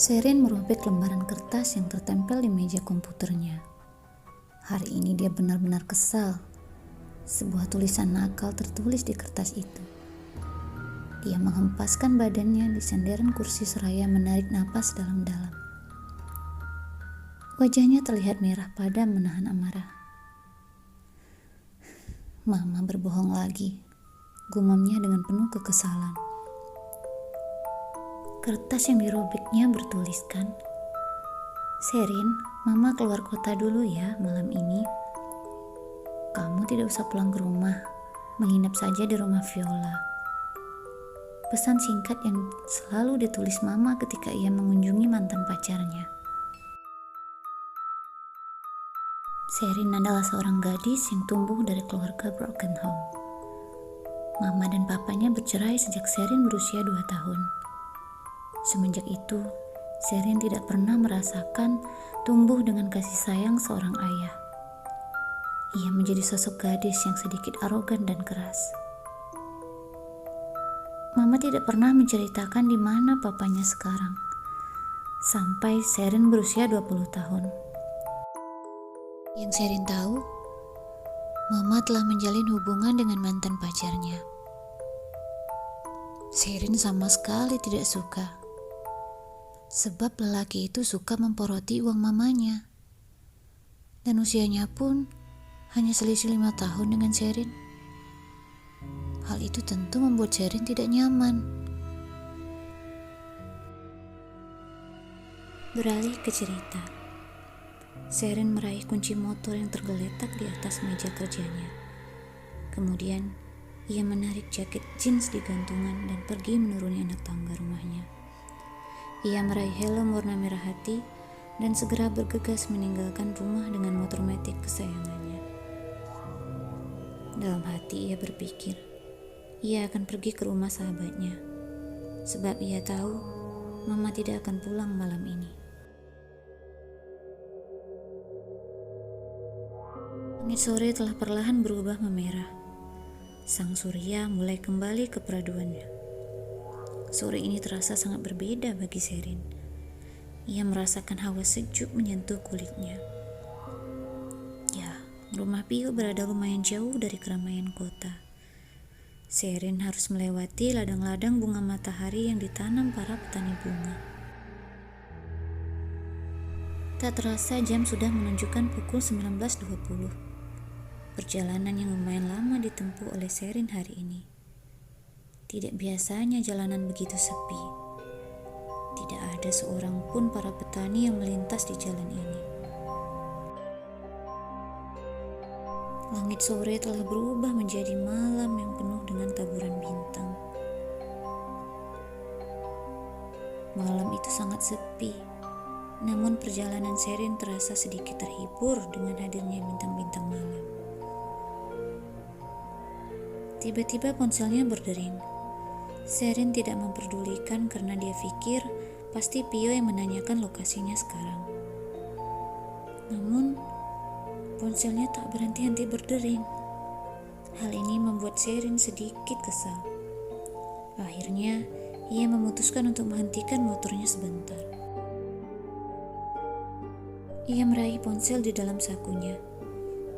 Sherin merobek lembaran kertas yang tertempel di meja komputernya. Hari ini dia benar-benar kesal. Sebuah tulisan nakal tertulis di kertas itu. Dia menghempaskan badannya di senderan kursi seraya menarik napas dalam-dalam. Wajahnya terlihat merah padam menahan amarah. Mama berbohong lagi, gumamnya dengan penuh kekesalan. Kertas yang dirobeknya bertuliskan, "Sherin, Mama keluar kota dulu ya malam ini. Kamu tidak usah pulang ke rumah, menginap saja di rumah Viola." Pesan singkat yang selalu ditulis Mama ketika ia mengunjungi mantan pacarnya. Sherin adalah seorang gadis yang tumbuh dari keluarga broken home. Mama dan papanya bercerai sejak Sherin berusia 2 tahun. Semenjak itu, Sherin tidak pernah merasakan tumbuh dengan kasih sayang seorang ayah. Ia menjadi sosok gadis yang sedikit arogan dan keras. Mama tidak pernah menceritakan di mana papanya sekarang, sampai Sherin berusia 20 tahun. Yang Sherin tahu, Mama telah menjalin hubungan dengan mantan pacarnya. Sherin sama sekali tidak suka. Sebab lelaki itu suka memporoti uang mamanya. Dan usianya pun hanya selisih 5 tahun dengan Sherin. Hal itu tentu membuat Sherin tidak nyaman. Beralih ke cerita. Sherin meraih kunci motor yang tergeletak di atas meja kerjanya. Kemudian, ia menarik jaket jeans di gantungan dan pergi menuruni anak tangga rumahnya. Ia meraih helm warna merah hati dan segera bergegas meninggalkan rumah dengan motor metik kesayangannya. Dalam hati ia berpikir, ia akan pergi ke rumah sahabatnya, sebab ia tahu Mama tidak akan pulang malam ini. Langit sore telah perlahan berubah memerah. Sang surya mulai kembali ke peraduannya. Sore ini terasa sangat berbeda bagi Sherin. Ia merasakan hawa sejuk menyentuh kulitnya. Ya, rumah Pio berada lumayan jauh dari keramaian kota. Sherin harus melewati ladang-ladang bunga matahari yang ditanam para petani bunga. Tak terasa jam sudah menunjukkan pukul 19.20. Perjalanan yang lumayan lama ditempuh oleh Sherin hari ini. Tidak biasanya jalanan begitu sepi. Tidak ada seorang pun para petani yang melintas di jalan ini. Langit sore telah berubah menjadi malam yang penuh dengan taburan bintang. Malam itu sangat sepi, namun perjalanan Sherin terasa sedikit terhibur dengan hadirnya bintang-bintang malam. Tiba-tiba ponselnya berdering. Sherin tidak memperdulikan karena dia pikir pasti Pio yang menanyakan lokasinya sekarang. Namun, ponselnya tak berhenti-henti berdering. Hal ini membuat Sherin sedikit kesal. Akhirnya, ia memutuskan untuk menghentikan motornya sebentar. Ia meraih ponsel di dalam sakunya.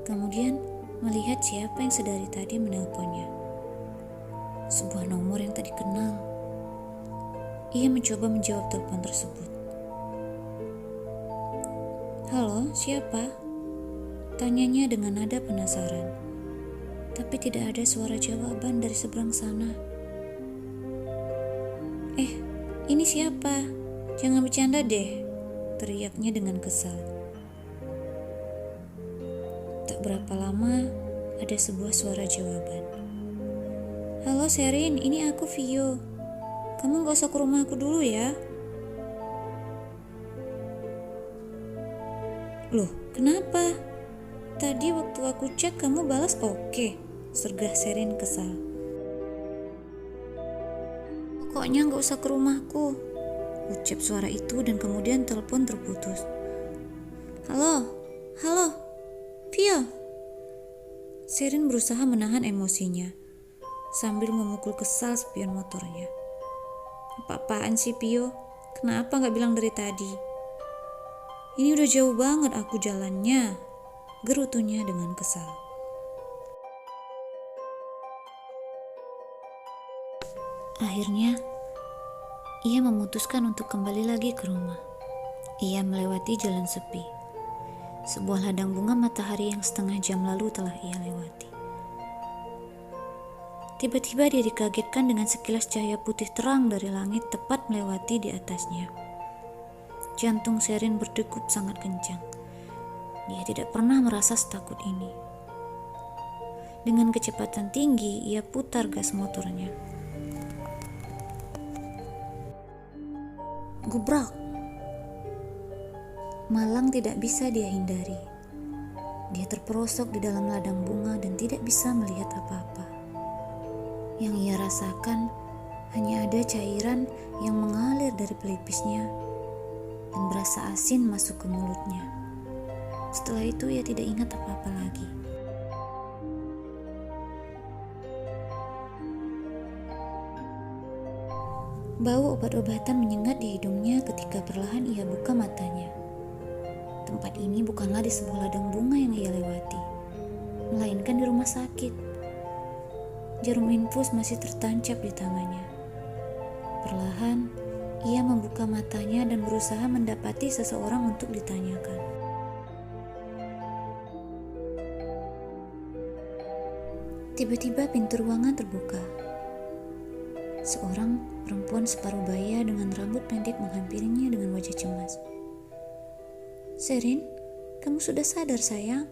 Kemudian, melihat siapa yang sedari tadi menelponnya. Sebuah nomor yang tak dikenal. Ia mencoba menjawab telepon tersebut. "Halo, siapa?" Tanyanya dengan nada penasaran. Tapi tidak ada suara jawaban dari seberang sana. Ini siapa? Jangan bercanda deh," teriaknya dengan kesal. Tak berapa lama, ada sebuah suara jawaban. "Halo Sherin, ini aku Vio. Kamu gak usah ke rumah aku dulu ya." "Loh, kenapa? Tadi waktu aku chat kamu balas oke," sergah Sherin kesal. "Pokoknya gak usah ke rumahku," ucap suara itu dan kemudian telepon terputus. Halo, Vio." Sherin berusaha menahan emosinya sambil memukul kesal spion motornya. "Apa-apaan sih Pio? Kenapa gak bilang dari tadi? Ini udah jauh banget aku jalannya, gerutunya dengan kesal. Akhirnya, ia memutuskan untuk kembali lagi ke rumah. Ia melewati jalan sepi. Sebuah ladang bunga matahari yang setengah jam lalu telah ia lewati. Tiba-tiba dia dikagetkan dengan sekilas cahaya putih terang dari langit tepat melewati di atasnya. Jantung Sherin berdegup sangat kencang. Dia tidak pernah merasa setakut ini. Dengan kecepatan tinggi, ia putar gas motornya. Gubrak! Malang tidak bisa dia hindari. Dia terperosok di dalam ladang bunga dan tidak bisa melihat apa-apa. Yang ia rasakan hanya ada cairan yang mengalir dari pelipisnya dan berasa asin masuk ke mulutnya. Setelah itu ia tidak ingat apa-apa lagi. Bau obat-obatan menyengat di hidungnya ketika perlahan ia buka matanya. Tempat ini bukanlah di sebuah ladang bunga yang ia lewati, melainkan di rumah sakit. Jarum infus masih tertancap di tangannya. Perlahan, ia membuka matanya dan berusaha mendapati seseorang untuk ditanyakan. Tiba-tiba pintu ruangan terbuka. Seorang perempuan separuh baya dengan rambut pendek menghampirinya dengan wajah cemas. "Sherin, kamu sudah sadar sayang?"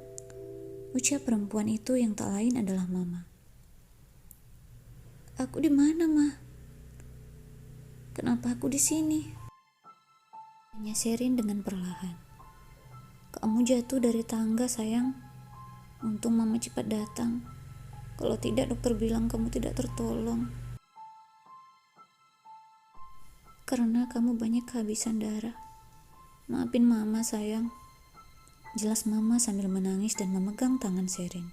ucap perempuan itu yang tak lain adalah Mama. "Aku di mana, Ma? Kenapa aku di sini?" tanya Sherin dengan perlahan. "Kamu jatuh dari tangga, sayang. Untung Mama cepat datang. Kalau tidak, dokter bilang kamu tidak tertolong. Karena kamu banyak kehabisan darah. Maafin Mama, sayang." Jelas Mama sambil menangis dan memegang tangan Sherin.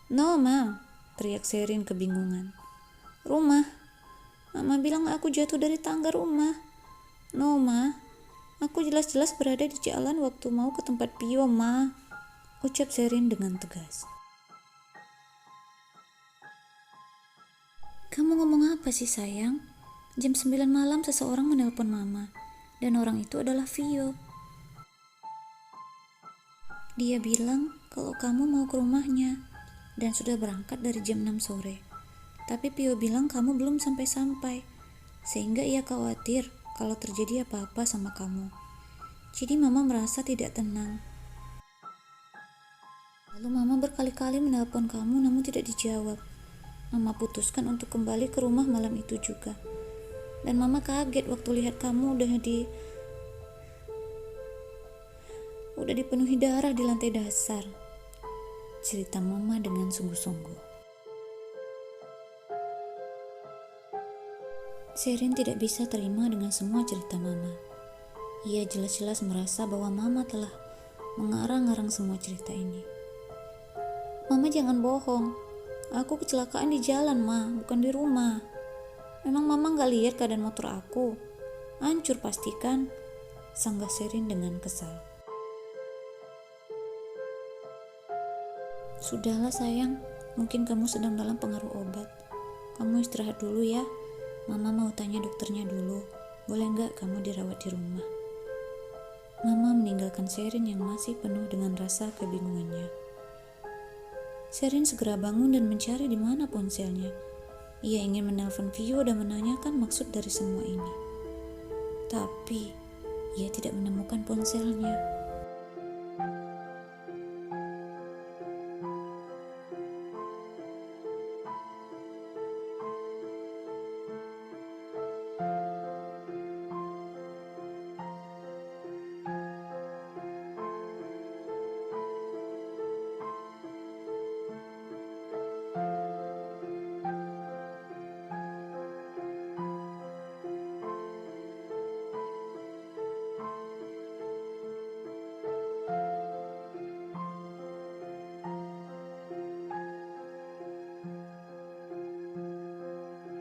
"No, Ma," teriak Sherin kebingungan. "Rumah. Mama bilang aku jatuh dari tangga rumah." "No, Ma. Aku jelas-jelas berada di jalan waktu mau ke tempat Pio, Ma," ucap Sherin dengan tegas. "Kamu ngomong apa sih, sayang? Jam 9 malam seseorang menelpon Mama, dan orang itu adalah Vio. Dia bilang kalau kamu mau ke rumahnya dan sudah berangkat dari jam 6 sore. Tapi Vio bilang kamu belum sampai-sampai, sehingga ia khawatir kalau terjadi apa-apa sama kamu. Jadi Mama merasa tidak tenang. Lalu Mama berkali-kali menelpon kamu namun tidak dijawab. Mama putuskan untuk kembali ke rumah malam itu juga. Dan Mama kaget waktu lihat kamu udah dipenuhi darah di lantai dasar," cerita Mama dengan sungguh-sungguh. Sherin tidak bisa terima dengan semua cerita Mama. Ia jelas-jelas merasa bahwa Mama telah mengarang-arang semua cerita ini. "Mama jangan bohong. Aku kecelakaan di jalan, Ma, bukan di rumah. Memang Mama gak lihat keadaan motor aku? Hancur pastikan," sanggah Sherin dengan kesal. "Sudahlah sayang, mungkin kamu sedang dalam pengaruh obat. Kamu istirahat dulu ya. Mama mau tanya dokternya dulu. Boleh gak kamu dirawat di rumah?" Mama meninggalkan Sherin yang masih penuh dengan rasa kebingungannya. Sherin segera bangun dan mencari di mana ponselnya. Ia ingin menelpon Vio dan menanyakan maksud dari semua ini. Tapi ia tidak menemukan ponselnya.